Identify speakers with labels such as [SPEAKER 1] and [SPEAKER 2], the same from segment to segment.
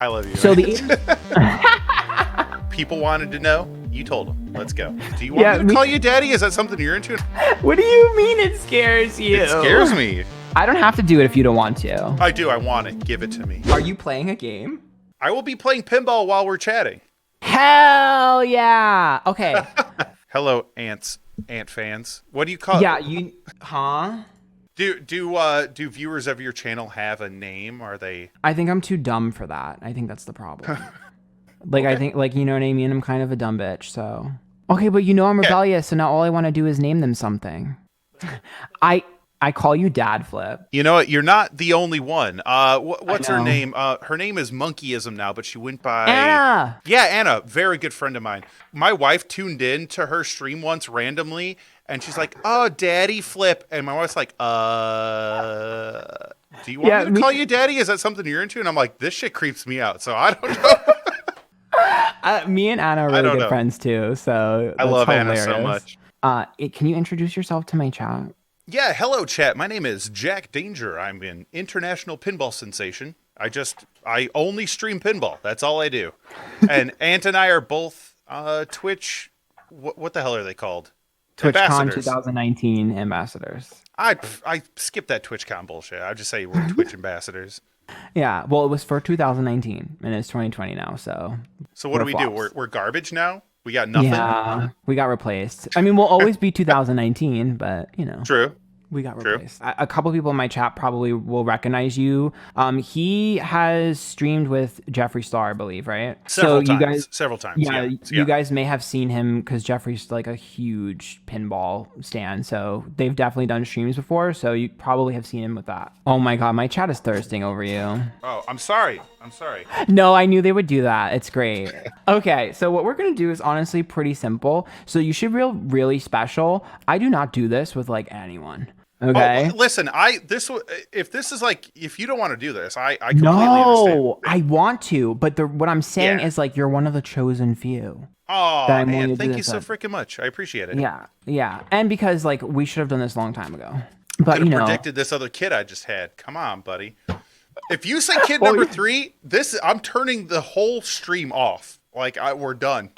[SPEAKER 1] I love you.
[SPEAKER 2] So
[SPEAKER 1] People wanted to know. You told them. Let's go. Do you want me to call you daddy? Is that something you're into?
[SPEAKER 2] What do you mean it scares you?
[SPEAKER 1] It scares me.
[SPEAKER 2] I don't have to do it if you don't want to.
[SPEAKER 1] I do. I want it. Give it to me.
[SPEAKER 2] Are you playing a game?
[SPEAKER 1] I will be playing pinball while we're chatting.
[SPEAKER 2] Hell yeah. Okay.
[SPEAKER 1] Hello, ant fans. What do you call
[SPEAKER 2] it? Huh?
[SPEAKER 1] Do viewers of your channel have a name? Are they?
[SPEAKER 2] I think I'm too dumb for that. I think that's the problem. Like,
[SPEAKER 1] okay.
[SPEAKER 2] I think, like, you know what I mean? I'm kind of a dumb bitch, so. Okay, but I'm rebellious, so now all I want to do is name them something. I call you DeadFlip.
[SPEAKER 1] You know what? You're not the only one. What's her name? Her name is Monkeyism now, but she went by...
[SPEAKER 2] Anna!
[SPEAKER 1] Yeah, Anna. Very good friend of mine. My wife tuned in to her stream once randomly, and she's like, oh, Daddy Flip. And my wife's like, do you want me to call you Daddy? Is that something you're into? And I'm like, this shit creeps me out, so I don't know.
[SPEAKER 2] Me and Anna are really good friends too, so
[SPEAKER 1] I love
[SPEAKER 2] hilarious.
[SPEAKER 1] Anna so much.
[SPEAKER 2] Can you introduce yourself to my chat?
[SPEAKER 1] Yeah, hello chat. My name is Jack Danger. I'm an international pinball sensation. I only stream pinball. That's all I do. And Ant and I are both Twitch. What the hell are they called?
[SPEAKER 2] TwitchCon 2019 ambassadors.
[SPEAKER 1] I skipped that TwitchCon bullshit. I just say we're Twitch ambassadors.
[SPEAKER 2] Yeah, well, it was for 2019, and it's 2020 now, so...
[SPEAKER 1] So what do we do? We're garbage now? We got nothing?
[SPEAKER 2] Yeah, we got replaced. I mean, we'll always be 2019, but,
[SPEAKER 1] True.
[SPEAKER 2] We got replaced. A couple people in my chat probably will recognize you. He has streamed with Jeffree Star, I believe, right?
[SPEAKER 1] Several times.
[SPEAKER 2] Yeah, you guys may have seen him because Jeffree's like a huge pinball stan. So they've definitely done streams before. So you probably have seen him with that. Oh my God, my chat is thirsting over you.
[SPEAKER 1] Oh, I'm sorry.
[SPEAKER 2] No, I knew they would do that. It's great. Okay, so what we're going to do is honestly pretty simple. So you should feel really special. I do not do this with like anyone. Okay.
[SPEAKER 1] Oh, listen, if you don't want to do this, I completely understand.
[SPEAKER 2] No, I want to, but what I'm saying is like you're one of the chosen few.
[SPEAKER 1] Oh, man, thank you so freaking much. I appreciate it.
[SPEAKER 2] Yeah, and because like we should have done this a long time ago. But
[SPEAKER 1] could have predicted this other kid I just had. Come on, buddy. If you say kid number 3, I'm turning the whole stream off. Like we're done.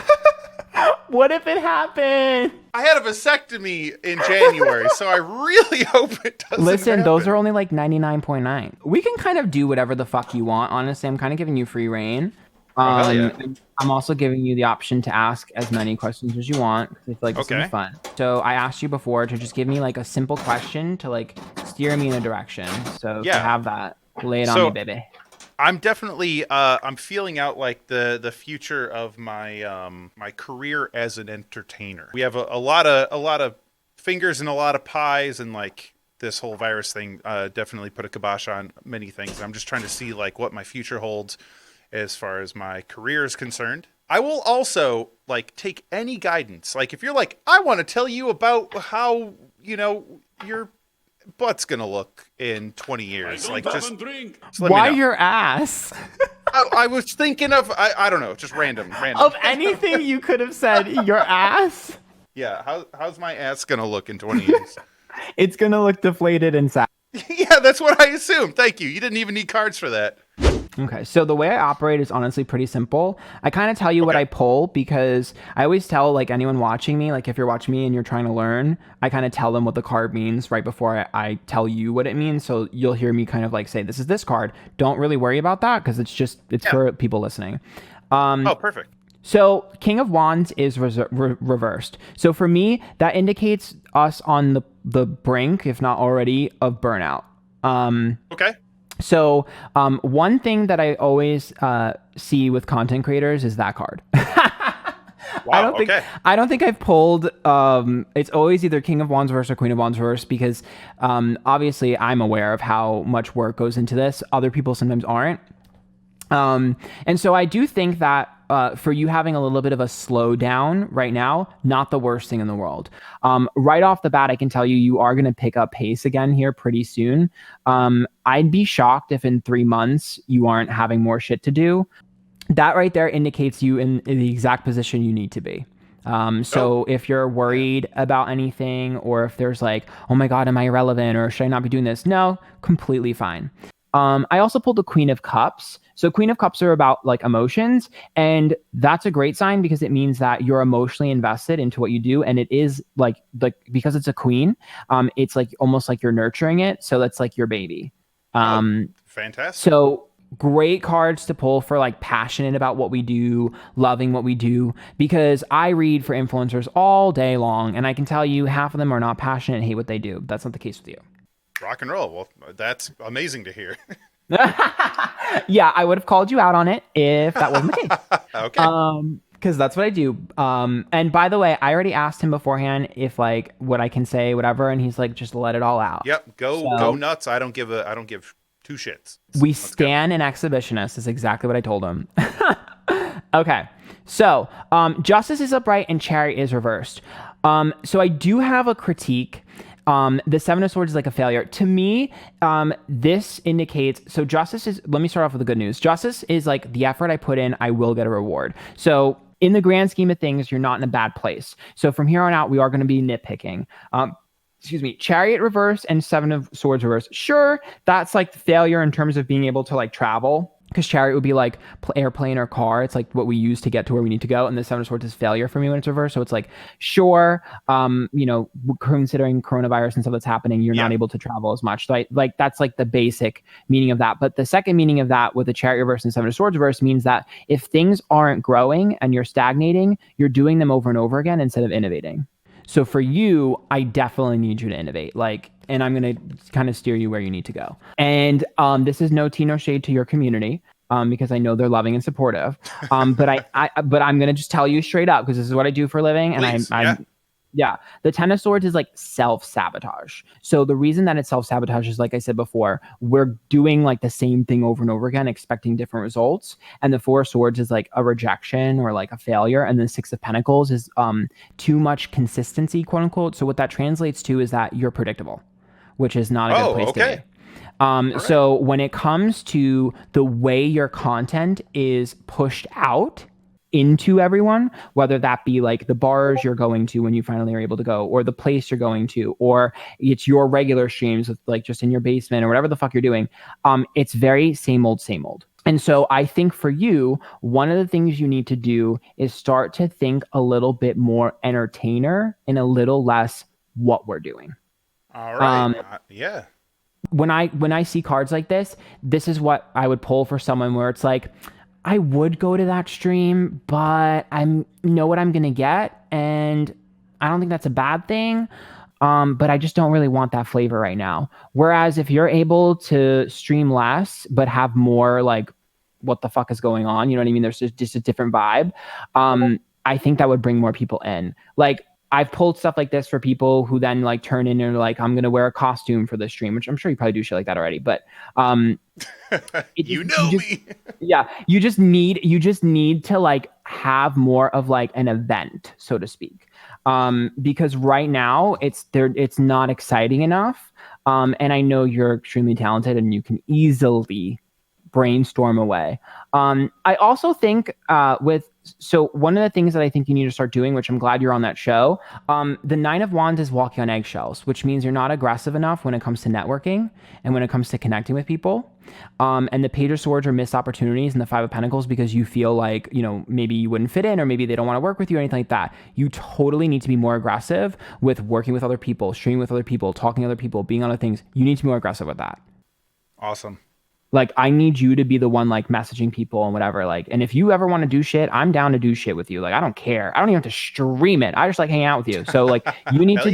[SPEAKER 2] What if it happened?
[SPEAKER 1] I had a vasectomy in January, so I really hope it doesn't happen.
[SPEAKER 2] Those are only like 99.9. We can kind of do whatever the fuck you want. Honestly, I'm kind of giving you free reign. I'm also giving you the option to ask as many questions as you want. I feel like this is fun. So I asked you before to just give me like a simple question to like steer me in a direction. So to have that, lay it on me, baby.
[SPEAKER 1] I'm definitely I'm feeling out like the future of my my career as an entertainer. We have a lot of fingers and a lot of pies, and like this whole virus thing definitely put a kibosh on many things. I'm just trying to see like what my future holds as far as my career is concerned. I will also like take any guidance. Like if you're like, I want to tell you about how your butt's gonna look in 20 years. Like just
[SPEAKER 2] why your ass?
[SPEAKER 1] I was thinking of I don't know, just random.
[SPEAKER 2] Of anything you could have said, your ass.
[SPEAKER 1] Yeah, how's my ass gonna look in 20 years?
[SPEAKER 2] It's gonna look deflated and sad.
[SPEAKER 1] Yeah, that's what I assumed. Thank you. You didn't even need cards for that.
[SPEAKER 2] Okay, so the way I operate is honestly pretty simple. I kind of tell you what I pull because I always tell like anyone watching me, like if you're watching me and you're trying to learn, I kind of tell them what the card means right before I tell you what it means. So you'll hear me kind of like say, this is this card. Don't really worry about that because it's for people listening.
[SPEAKER 1] Oh, perfect.
[SPEAKER 2] So King of Wands is reversed. So for me, that indicates us on the brink, if not already, of burnout.
[SPEAKER 1] Okay.
[SPEAKER 2] So one thing that I always see with content creators is that card.
[SPEAKER 1] Wow,
[SPEAKER 2] I don't think I've pulled. It's always either King of Wands verse or Queen of Wands verse because obviously I'm aware of how much work goes into this. Other people sometimes aren't. And so I do think that for you having a little bit of a slowdown right now, not the worst thing in the world. Right off the bat, I can tell you are going to pick up pace again here pretty soon. I'd be shocked if in 3 months you aren't having more shit to do. That right there indicates you in the exact position you need to be. So if you're worried about anything or if there's like, oh my God, am I irrelevant or should I not be doing this? No, completely fine. I also pulled the Queen of Cups. So Queen of Cups are about like emotions, and that's a great sign because it means that you're emotionally invested into what you do, and it is like because it's a queen, it's like almost like you're nurturing it, so that's like your baby.
[SPEAKER 1] Oh,
[SPEAKER 2] Um,
[SPEAKER 1] fantastic.
[SPEAKER 2] so great cards to pull for like passionate about what we do, loving what we do, because I read for influencers all day long, and I can tell you half of them are not passionate and hate what they do. That's not the case with you.
[SPEAKER 1] Rock and roll. Well, that's amazing to hear.
[SPEAKER 2] Yeah, I would have called you out on it if that wasn't the case.
[SPEAKER 1] Okay.
[SPEAKER 2] Because that's what I do. And by the way, I already asked him beforehand if like what I can say, whatever, and he's like, just let it all out.
[SPEAKER 1] Yep. Go
[SPEAKER 2] So
[SPEAKER 1] nuts. I don't give two shits.
[SPEAKER 2] we
[SPEAKER 1] Let's go.
[SPEAKER 2] stand an exhibitionist is exactly what I told him. Okay. So justice is upright and chariot is reversed. So I do have a critique. The Seven of Swords is like a failure. To me, this indicates, so justice is, let me start off with the good news. Justice is like the effort I put in, I will get a reward. So in the grand scheme of things, you're not in a bad place. So from here on out, we are going to be nitpicking. Excuse me, Chariot reverse and Seven of Swords reverse. Sure, that's like failure in terms of being able to like travel. Because Chariot would be like airplane or car. It's like what we use to get to where we need to go. And the Seven of Swords is failure for me when it's reversed. So it's like, sure, considering coronavirus and stuff that's happening, you're
[SPEAKER 1] Yeah.
[SPEAKER 2] not able to travel as much. So like that's like the basic meaning of that. But the second meaning of that with the Chariot reverse and Seven of Swords reverse means that if things aren't growing and you're stagnating, you're doing them over and over again instead of innovating. So for you, I definitely need you to innovate. And I'm going to kind of steer you where you need to go. And this is no tea, no shade to your community, because I know they're loving and supportive. But but I'm going to just tell you straight up because this is what I do for a living, and
[SPEAKER 1] Please.
[SPEAKER 2] I'm yeah. The Ten of Swords is like self-sabotage. So the reason that it's self-sabotage is, like I said before, we're doing like the same thing over and over again, expecting different results. And the Four of Swords is like a rejection or like a failure. And the Six of Pentacles is too much consistency, quote unquote. So what that translates to is that you're predictable, which is not a good place to be.
[SPEAKER 1] Right.
[SPEAKER 2] So when it comes to the way your content is pushed out into everyone, whether that be like the bars you're going to when you finally are able to go, or the place you're going to, or it's your regular streams with like just in your basement or whatever the fuck you're doing, it's very same old, same old. And so I think for you, one of the things you need to do is start to think a little bit more entertainer and a little less what we're doing.
[SPEAKER 1] All right. Yeah.
[SPEAKER 2] When I see cards like this is what I would pull for someone where it's like, I would go to that stream, but I know what I'm gonna get, and I don't think that's a bad thing. But I just don't really want that flavor right now. Whereas if you're able to stream less but have more like what the fuck is going on, you know what I mean? There's just a different vibe. I think that would bring more people in. Like I've pulled stuff like this for people who then like turn in and are like, I'm gonna wear a costume for this stream, which I'm sure you probably do shit like that already. But
[SPEAKER 1] You know me.
[SPEAKER 2] yeah, you just need to like have more of like an event, so to speak. Because right now it's not exciting enough. And I know you're extremely talented and you can easily brainstorm away. I also think so one of the things that I think you need to start doing, which I'm glad you're on that show, the Nine of Wands is walking on eggshells, which means you're not aggressive enough when it comes to networking and when it comes to connecting with people. And the Page of Swords are missed opportunities, and the Five of Pentacles because you feel like, maybe you wouldn't fit in, or maybe they don't want to work with you or anything like that. You totally need to be more aggressive with working with other people, streaming with other people, talking to other people, being on other things. You need to be more aggressive with that.
[SPEAKER 1] Awesome.
[SPEAKER 2] Like, I need you to be the one, like, messaging people and whatever. Like, and if you ever want to do shit, I'm down to do shit with you. Like, I don't care. I don't even have to stream it. I just like hang out with you. So, like, you need to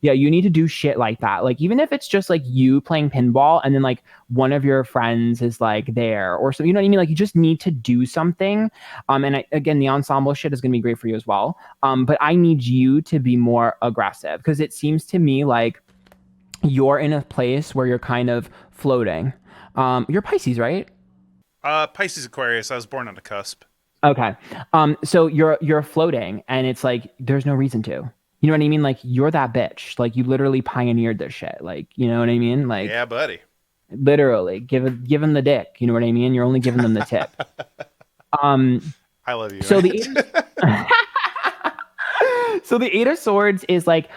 [SPEAKER 2] you need to do shit like that. Like, even if it's just like you playing pinball and then like one of your friends is like there or so, you know what I mean? Like, you just need to do something. Again, the ensemble shit is going to be great for you as well. But I need you to be more aggressive because it seems to me like you're in a place where you're kind of floating. You're Pisces, right?
[SPEAKER 1] Pisces Aquarius. I was born on the cusp.
[SPEAKER 2] Okay. So you're floating and it's like there's no reason to. You know what I mean? Like you're that bitch. Like you literally pioneered this shit. Like, you know what I mean? Like
[SPEAKER 1] Yeah, buddy.
[SPEAKER 2] literally give him the dick. You know what I mean? You're only giving them the tip.
[SPEAKER 1] I love you.
[SPEAKER 2] So So the Eight of Swords is like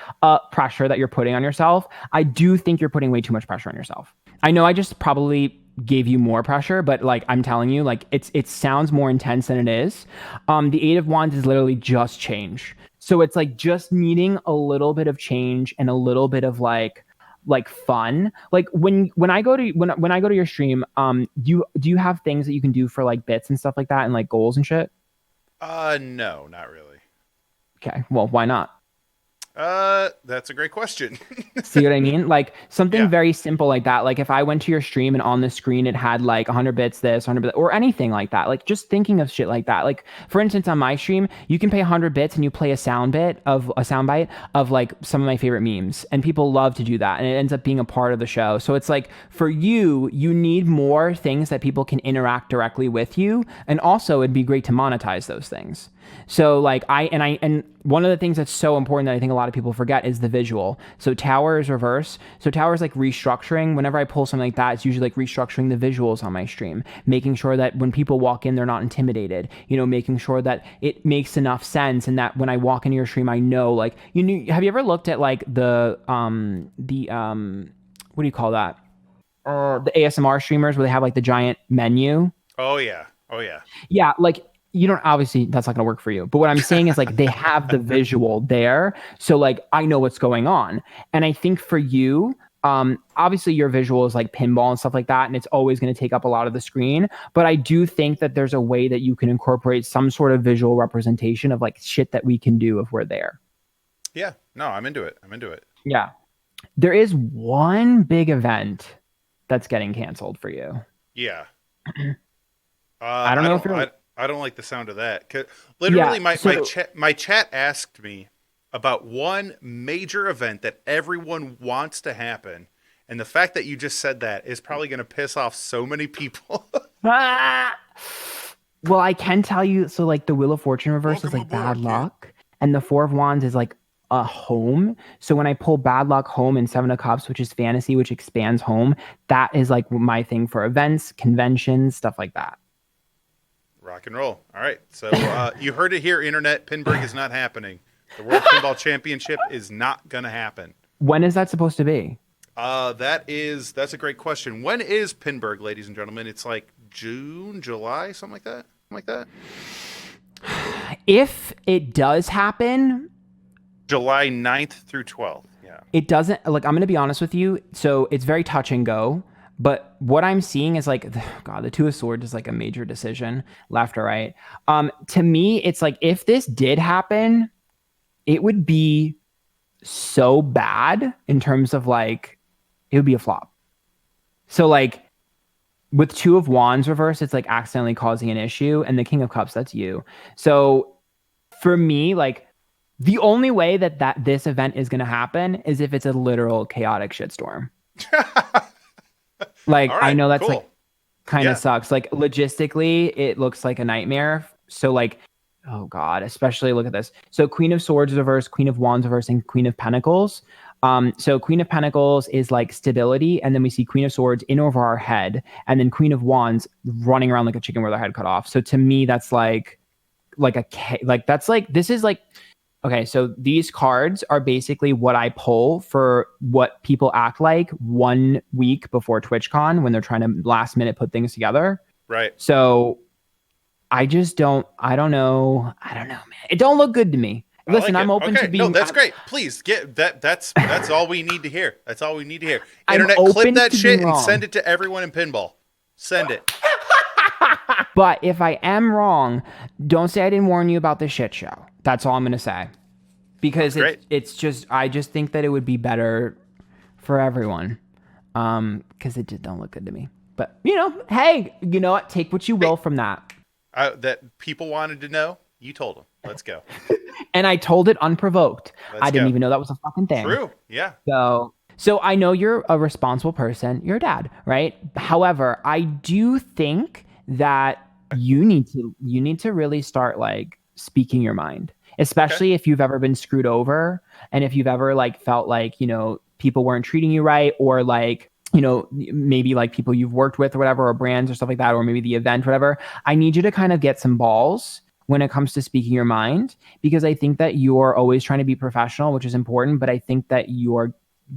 [SPEAKER 2] pressure that you're putting on yourself. I do think you're putting way too much pressure on yourself. I know I just probably gave you more pressure, but like I'm telling you, like it sounds more intense than it is. The Eight of Wands is literally just change. So it's like just needing a little bit of change and a little bit of like fun. Like when I go to when I go to your stream, do you have things that you can do for like bits and stuff like that and like goals and shit?
[SPEAKER 1] No, not really.
[SPEAKER 2] Okay, well, why not?
[SPEAKER 1] That's a great question.
[SPEAKER 2] See what I mean? Like something
[SPEAKER 1] Yeah.
[SPEAKER 2] very simple like that. Like if I went to your stream and on the screen it had like 100 bits this, 100 bits, or anything like that. Like just thinking of shit like that. Like for instance, on my stream, you can pay 100 bits and you play a sound bite of like some of my favorite memes, and people love to do that, and it ends up being a part of the show. So it's like for you, you need more things that people can interact directly with you, and also it'd be great to monetize those things. So like and one of the things that's so important that I think a lot of people forget is the visual. So tower is reverse. So tower is like restructuring. Whenever I pull something like that, it's usually like restructuring the visuals on my stream, making sure that when people walk in, they're not intimidated. You know, making sure that it makes enough sense, and that when I walk into your stream, I know like you knew. Have you ever looked at like the what do you call that? The ASMR streamers where they have like the giant menu.
[SPEAKER 1] Oh yeah. Oh yeah.
[SPEAKER 2] Yeah, like you don't, obviously that's not going to work for you. But what I'm saying is like they have the visual there. So like I know what's going on. And I think for you, obviously your visual is like pinball and stuff like that, and it's always going to take up a lot of the screen. But I do think that there's a way that you can incorporate some sort of visual representation of like shit that we can do if we're there.
[SPEAKER 1] Yeah. No, I'm into it. I'm into it.
[SPEAKER 2] Yeah. There is one big event that's getting canceled for you.
[SPEAKER 1] Yeah.
[SPEAKER 2] I don't
[SPEAKER 1] I
[SPEAKER 2] know if
[SPEAKER 1] don't.
[SPEAKER 2] you're
[SPEAKER 1] I don't like the sound of that. 'Cause
[SPEAKER 2] yeah,
[SPEAKER 1] literally,
[SPEAKER 2] so
[SPEAKER 1] my chat asked me about one major event that everyone wants to happen, and the fact that you just said that is probably going to piss off so many people.
[SPEAKER 2] ah! Well, I can tell you, so like the Wheel of Fortune reverse is
[SPEAKER 1] Welcome
[SPEAKER 2] like bad
[SPEAKER 1] aboard, kid.
[SPEAKER 2] luck, and the Four of Wands is like a home. So when I pull bad luck home and Seven of Cups, which is fantasy, which expands home, that is like my thing for events, conventions, stuff like that.
[SPEAKER 1] Rock and roll. All right. So you heard it here, Internet. Pinburg is not happening. The World Pinball Championship is not going to happen.
[SPEAKER 2] When is that supposed to be?
[SPEAKER 1] That's a great question. When is Pinburg, ladies and gentlemen? It's like June, July, something like that. Something like that.
[SPEAKER 2] If it does happen,
[SPEAKER 1] July 9th through 12th. Yeah.
[SPEAKER 2] it doesn't, like, I'm going to be honest with you. So it's very touch and go. But what I'm seeing is like, God, the Two of Swords is like a major decision, left or right. To me, it's like if this did happen, it would be so bad in terms of like, it would be a flop. So like with Two of Wands reverse, it's like accidentally causing an issue, and the King of Cups, that's you. So for me, like the only way that this event is going to happen is if it's a literal chaotic shitstorm. Like,
[SPEAKER 1] All
[SPEAKER 2] I
[SPEAKER 1] right.
[SPEAKER 2] know that's
[SPEAKER 1] Cool.
[SPEAKER 2] like kind of
[SPEAKER 1] Yeah.
[SPEAKER 2] sucks. Like logistically, it looks like a nightmare. So like, oh God, especially look at this. So Queen of Swords reverse, Queen of Wands reverse, and Queen of Pentacles. So Queen of Pentacles is like stability, and then we see Queen of Swords in over our head, and then Queen of Wands running around like a chicken with their head cut off. So to me, that's like that's like, this is like, okay, so these cards are basically what I pull for what people act like 1 week before TwitchCon when they're trying to last minute put things together.
[SPEAKER 1] Right.
[SPEAKER 2] So I don't know, man. It don't look good to me.
[SPEAKER 1] I
[SPEAKER 2] Listen,
[SPEAKER 1] like
[SPEAKER 2] I'm
[SPEAKER 1] it.
[SPEAKER 2] open
[SPEAKER 1] Okay.
[SPEAKER 2] to being.
[SPEAKER 1] No, that's great. Please get that. That's all we need to hear. That's all we need to hear.
[SPEAKER 2] I'm
[SPEAKER 1] Internet,
[SPEAKER 2] open
[SPEAKER 1] clip that
[SPEAKER 2] to
[SPEAKER 1] shit
[SPEAKER 2] being
[SPEAKER 1] and
[SPEAKER 2] wrong.
[SPEAKER 1] send it to everyone in pinball. Send it.
[SPEAKER 2] But if I am wrong, don't say I didn't warn you about the shit show. That's all I'm gonna say. Because it's just, I just think that it would be better for everyone. Because it just don't look good to me. But hey, you know what? Take what you will from that.
[SPEAKER 1] That people wanted to know. You told them. Let's go.
[SPEAKER 2] And I told it unprovoked.
[SPEAKER 1] Let's
[SPEAKER 2] I didn't
[SPEAKER 1] go.
[SPEAKER 2] even know that was a fucking thing.
[SPEAKER 1] True. Yeah.
[SPEAKER 2] So I know you're a responsible person. You're a dad, right? However, I do think that you need to really start like speaking your mind, especially if you've ever been screwed over, and if you've ever like felt like, people weren't treating you right, or like, maybe like people you've worked with or whatever, or brands or stuff like that, or maybe the event, whatever. I need you to kind of get some balls when it comes to speaking your mind, because I think that you're always trying to be professional, which is important, but I think that you're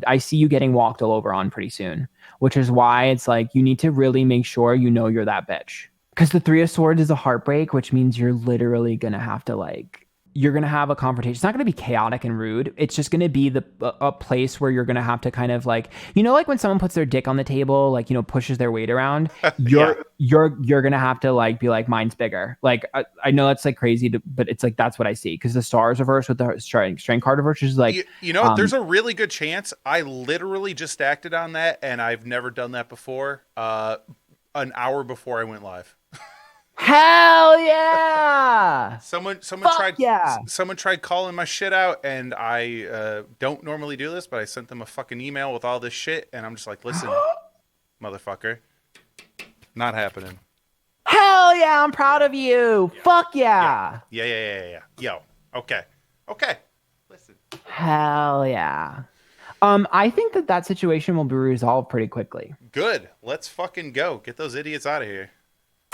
[SPEAKER 2] I see you getting walked all over on pretty soon, which is why it's like you need to really make sure you know you're that bitch. Because the Three of Swords is a heartbreak, which means you're literally gonna have to like you're gonna have a confrontation. It's not gonna be chaotic and rude. It's just gonna be a place where you're gonna have to kind of like like when someone puts their dick on the table, like pushes their weight around.
[SPEAKER 1] Yeah.
[SPEAKER 2] You're gonna have to like be like mine's bigger. Like I know that's like crazy, but it's like that's what I see because the stars reverse with the strength card reverse is like
[SPEAKER 1] you know there's a really good chance I literally just acted on that, and I've never done that before. An hour before I went live.
[SPEAKER 2] Hell yeah!
[SPEAKER 1] Someone
[SPEAKER 2] Fuck
[SPEAKER 1] tried
[SPEAKER 2] yeah!
[SPEAKER 1] someone tried calling my shit out, and I don't normally do this, but I sent them a fucking email with all this shit, and I'm just like, listen, motherfucker, not happening.
[SPEAKER 2] Hell yeah! I'm proud of you. Yeah. Fuck yeah.
[SPEAKER 1] Yeah. Yo, okay. Listen.
[SPEAKER 2] Hell yeah. I think that situation will be resolved pretty quickly.
[SPEAKER 1] Good. Let's fucking go. Get those idiots out of here.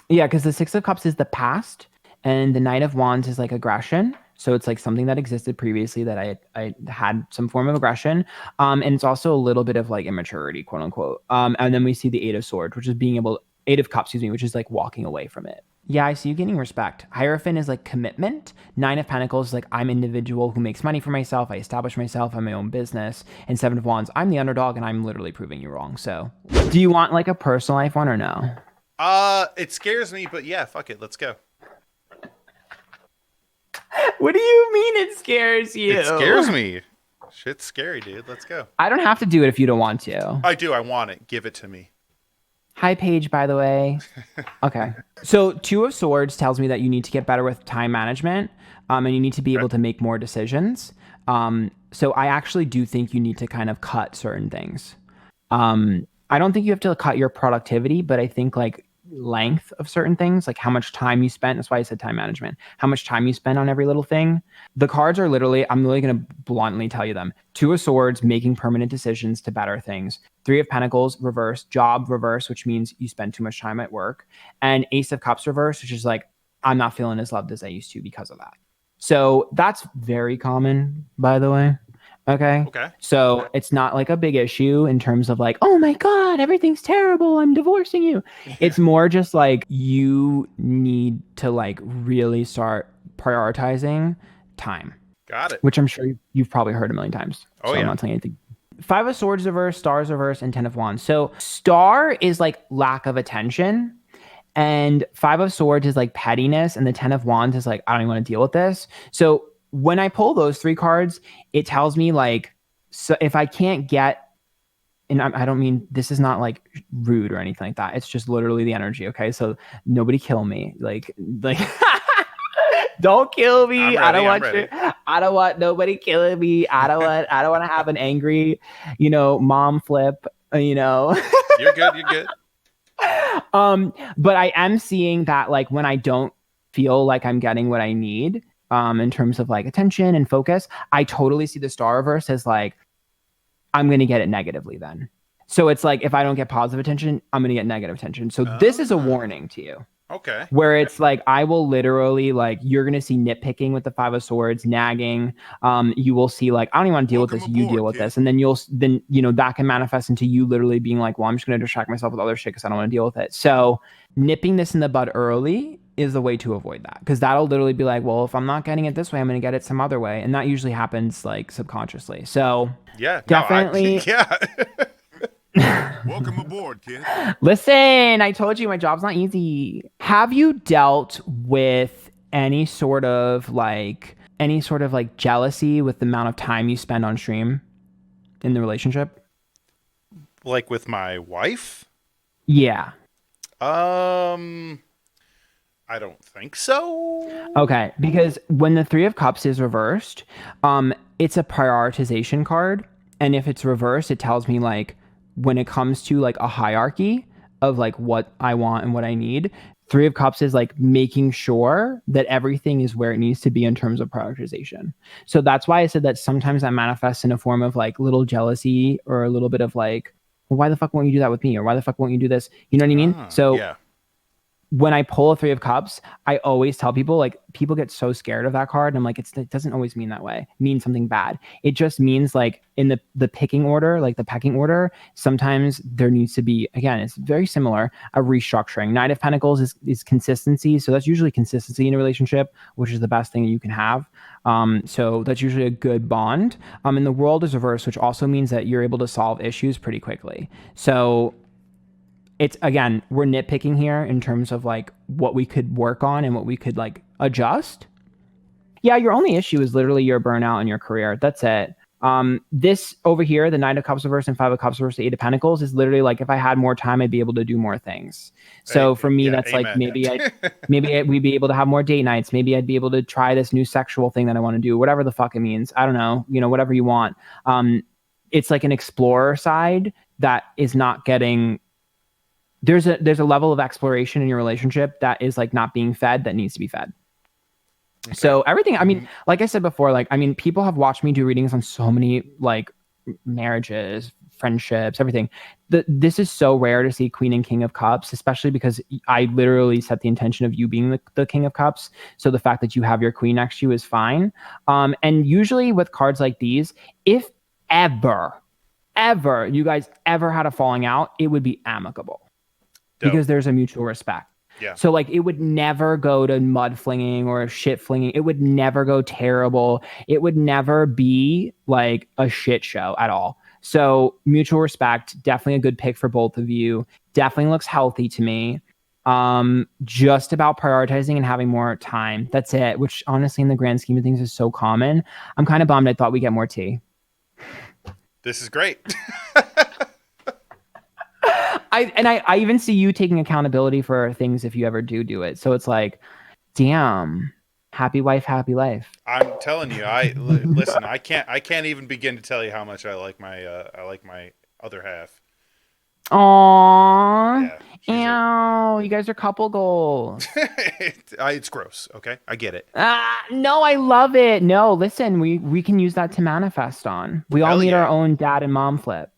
[SPEAKER 2] Yeah, because the Six of Cups is the past, and the Knight of Wands is like aggression. So it's like something that existed previously that I had some form of aggression. And it's also a little bit of like immaturity, quote unquote. And then we see the Eight of Swords, which is Eight of Cups, which is like walking away from it. Yeah, I see you gaining respect. Hierophant is like commitment. Nine of Pentacles is like I'm an individual who makes money for myself. I establish myself. I'm my own business. And Seven of Wands, I'm the underdog and I'm literally proving you wrong. So do you want like a personal life one or no?
[SPEAKER 1] It scares me, but yeah, fuck it. Let's go.
[SPEAKER 2] What do you mean it scares you?
[SPEAKER 1] It scares me. Shit's scary, dude. Let's go.
[SPEAKER 2] I don't have to do it if you don't want to.
[SPEAKER 1] I do. I want it. Give it to me.
[SPEAKER 2] Hi, Paige, by the way. Okay. So Two of Swords tells me that you need to get better with time management, and you need to be able to make more decisions. So I actually do think you need to kind of cut certain things. I don't think you have to cut your productivity, but I think like length of certain things, like how much time you spent. That's why I said time management. How much time you spend on every little thing. The cards are literally, I'm really going to bluntly tell you them. Two of Swords, making permanent decisions to better things. Three of Pentacles, reverse. Job, reverse, which means you spend too much time at work. And Ace of Cups, reverse, which is like, I'm not feeling as loved as I used to because of that. So that's very common, by the way. Okay. So it's not like a big issue in terms of like, oh my God, everything's terrible. I'm divorcing you. It's more just like you need to like really start prioritizing time.
[SPEAKER 1] Got it.
[SPEAKER 2] Which I'm sure you've probably heard a million times.
[SPEAKER 1] Oh, yeah.
[SPEAKER 2] I'm not telling you anything. Five of Swords reverse, Stars reverse, and Ten of Wands. So Star is like lack of attention. And Five of Swords is like pettiness. And the Ten of Wands is like, I don't even want to deal with this. So when I pull those three cards, it tells me like, so if I can't get, and I don't mean, this is not like rude or anything like that. It's just literally the energy. Okay. So nobody kill me. Like, don't kill me.
[SPEAKER 1] Ready,
[SPEAKER 2] I don't want nobody killing me. I don't want to have an angry, mom flip,
[SPEAKER 1] You're good.
[SPEAKER 2] But I am seeing that like when I don't feel like I'm getting what I need, in terms of like attention and focus, I totally see the Star reverse as like, I'm going to get it negatively then. So it's like, if I don't get positive attention, I'm going to get negative attention. So this is a warning to you.
[SPEAKER 1] Okay.
[SPEAKER 2] Where it's like, I will literally like, you're going to see nitpicking with the Five of Swords, nagging. You will see like, I don't even want to deal with this. You deal with this. And then that can manifest into you literally being like, well, I'm just going to distract myself with other shit because I don't want to deal with it. So nipping this in the bud early is the way to avoid that. Because that'll literally be like, well, if I'm not getting it this way, I'm going to get it some other way. And that usually happens like subconsciously. So
[SPEAKER 1] yeah,
[SPEAKER 2] definitely.
[SPEAKER 3] Welcome aboard, kid.
[SPEAKER 2] Listen, I told you my job's not easy. Have you dealt with any sort of like jealousy with the amount of time you spend on stream in the relationship?
[SPEAKER 1] Like with my wife?
[SPEAKER 2] Yeah.
[SPEAKER 1] I don't think so.
[SPEAKER 2] Okay, because when the Three of Cups is reversed, it's a prioritization card. And if it's reversed, it tells me like, when it comes to like a hierarchy of like what I want and what I need, Three of Cups is like making sure that everything is where it needs to be in terms of prioritization. So that's why I said that sometimes that manifests in a form of like little jealousy or a little bit of like, well, why the fuck won't you do that with me? Or why the fuck won't you do this? You know what I mean? So
[SPEAKER 1] yeah.
[SPEAKER 2] when I pull a Three of Cups, I always tell people, like, people get so scared of that card. And I'm like, it doesn't always mean that way. It means something bad. It just means, like, in the picking order, like the pecking order, sometimes there needs to be, again, it's very similar, a restructuring. Knight of Pentacles is consistency. So that's usually consistency in a relationship, which is the best thing that you can have. So that's usually a good bond. And the World is reversed, which also means that you're able to solve issues pretty quickly. So it's, again, we're nitpicking here in terms of like what we could work on and what we could like adjust. Yeah, your only issue is literally your burnout in your career. That's it. This over here, the Nine of Cups reverse and Five of Cups reverse, Eight of Pentacles, is literally like, if I had more time, I'd be able to do more things. So for me, that's
[SPEAKER 1] amen.
[SPEAKER 2] like maybe we'd be able to have more date nights. Maybe I'd be able to try this new sexual thing that I want to do, whatever the fuck it means. I don't know, whatever you want. It's like an explorer side that is not getting. There's a level of exploration in your relationship that is like not being fed, that needs to be fed. Okay. So everything, I mean, like I said before, like, I mean, people have watched me do readings on so many like marriages, friendships, everything. This is so rare to see Queen and King of Cups, especially because I literally set the intention of you being the King of Cups. So the fact that you have your Queen next to you is fine. And usually with cards like these, if ever you guys ever had a falling out, it would be amicable. Dope. Because there's a mutual respect.
[SPEAKER 1] Yeah.
[SPEAKER 2] So like it would never go to mud flinging or shit flinging. It would never go terrible. It would never be like a shit show at all. So mutual respect, definitely a good pick for both of you. Definitely looks healthy to me. Just about prioritizing and having more time. That's it. Which honestly, in the grand scheme of things, is so common. I'm kind of bummed. I thought we'd get more tea.
[SPEAKER 1] This is great.
[SPEAKER 2] I even see you taking accountability for things if you ever do it. So it's like, damn, happy wife, happy life.
[SPEAKER 1] I'm telling you, listen. I can't even begin to tell you how much I like my other half.
[SPEAKER 2] Aww. Yeah, you guys are couple goals.
[SPEAKER 1] It's gross. Okay, I get it.
[SPEAKER 2] No, I love it. No, listen, we can use that to manifest on. We all need our own dad and mom flip.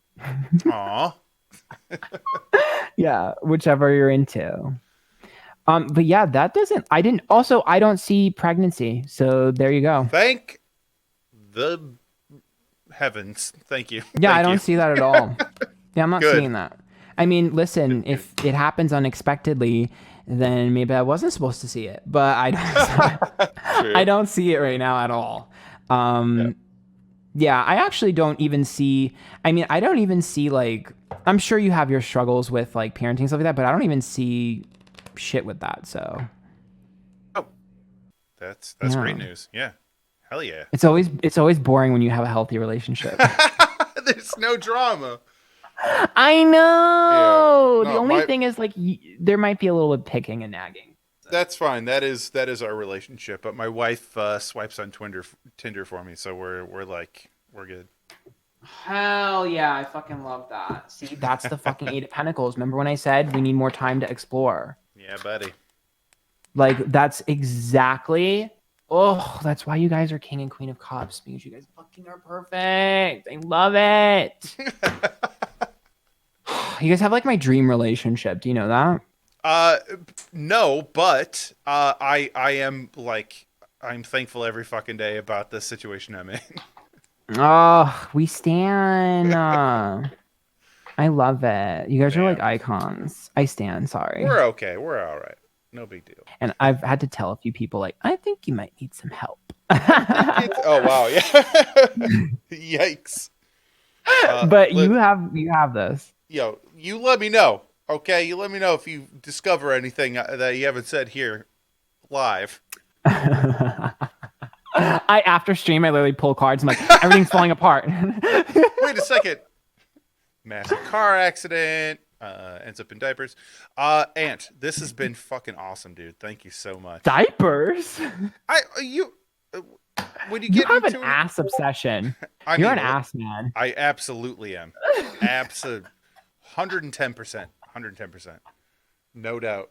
[SPEAKER 1] Aw.
[SPEAKER 2] Yeah, whichever you're into. But yeah, I don't see pregnancy. So there you go.
[SPEAKER 1] Thank the heavens. Thank you.
[SPEAKER 2] Yeah, I don't see that at all. Yeah, I'm not seeing that. I mean, listen, if it happens unexpectedly, then maybe I wasn't supposed to see it, but I don't see it right now at all. Yeah, I actually don't even see, I don't even see like, I'm sure you have your struggles with like parenting, stuff like that, but I don't even see shit with that. So.
[SPEAKER 1] Oh, that's great news. Yeah. Hell yeah.
[SPEAKER 2] It's always boring when you have a healthy relationship.
[SPEAKER 1] There's no drama.
[SPEAKER 2] I know. Yeah. No, the only thing is like there might be a little bit picking and nagging.
[SPEAKER 1] That's fine. That is our relationship. But my wife swipes on Tinder for me, so we're good.
[SPEAKER 2] Hell yeah, I fucking love that. See, that's the fucking Eight of Pentacles. Remember when I said we need more time to explore?
[SPEAKER 1] Yeah, buddy.
[SPEAKER 2] Like that's exactly. Oh, that's why you guys are King and Queen of Cups, because you guys fucking are perfect. I love it. You guys have like my dream relationship. Do you know that?
[SPEAKER 1] No, but I am like, I'm thankful every fucking day about the situation I'm in.
[SPEAKER 2] Oh, we stan. I love it. You guys are like icons. I stan. Sorry.
[SPEAKER 1] We're okay. We're all right. No big deal.
[SPEAKER 2] And I've had to tell a few people like, I think you might need some help.
[SPEAKER 1] Oh wow, yeah. Yikes.
[SPEAKER 2] But you have this.
[SPEAKER 1] Yo, you let me know. Okay, you let me know if you discover anything that you haven't said here live.
[SPEAKER 2] After stream, I literally pull cards. I'm like, everything's falling apart.
[SPEAKER 1] Wait a second. Massive car accident. Ends up in diapers. Ant, this has been fucking awesome, dude. Thank you so much.
[SPEAKER 2] Diapers?
[SPEAKER 1] When you
[SPEAKER 2] have an ass obsession. You're an ass man.
[SPEAKER 1] I absolutely am. Absolutely. 110%. 110%. No doubt.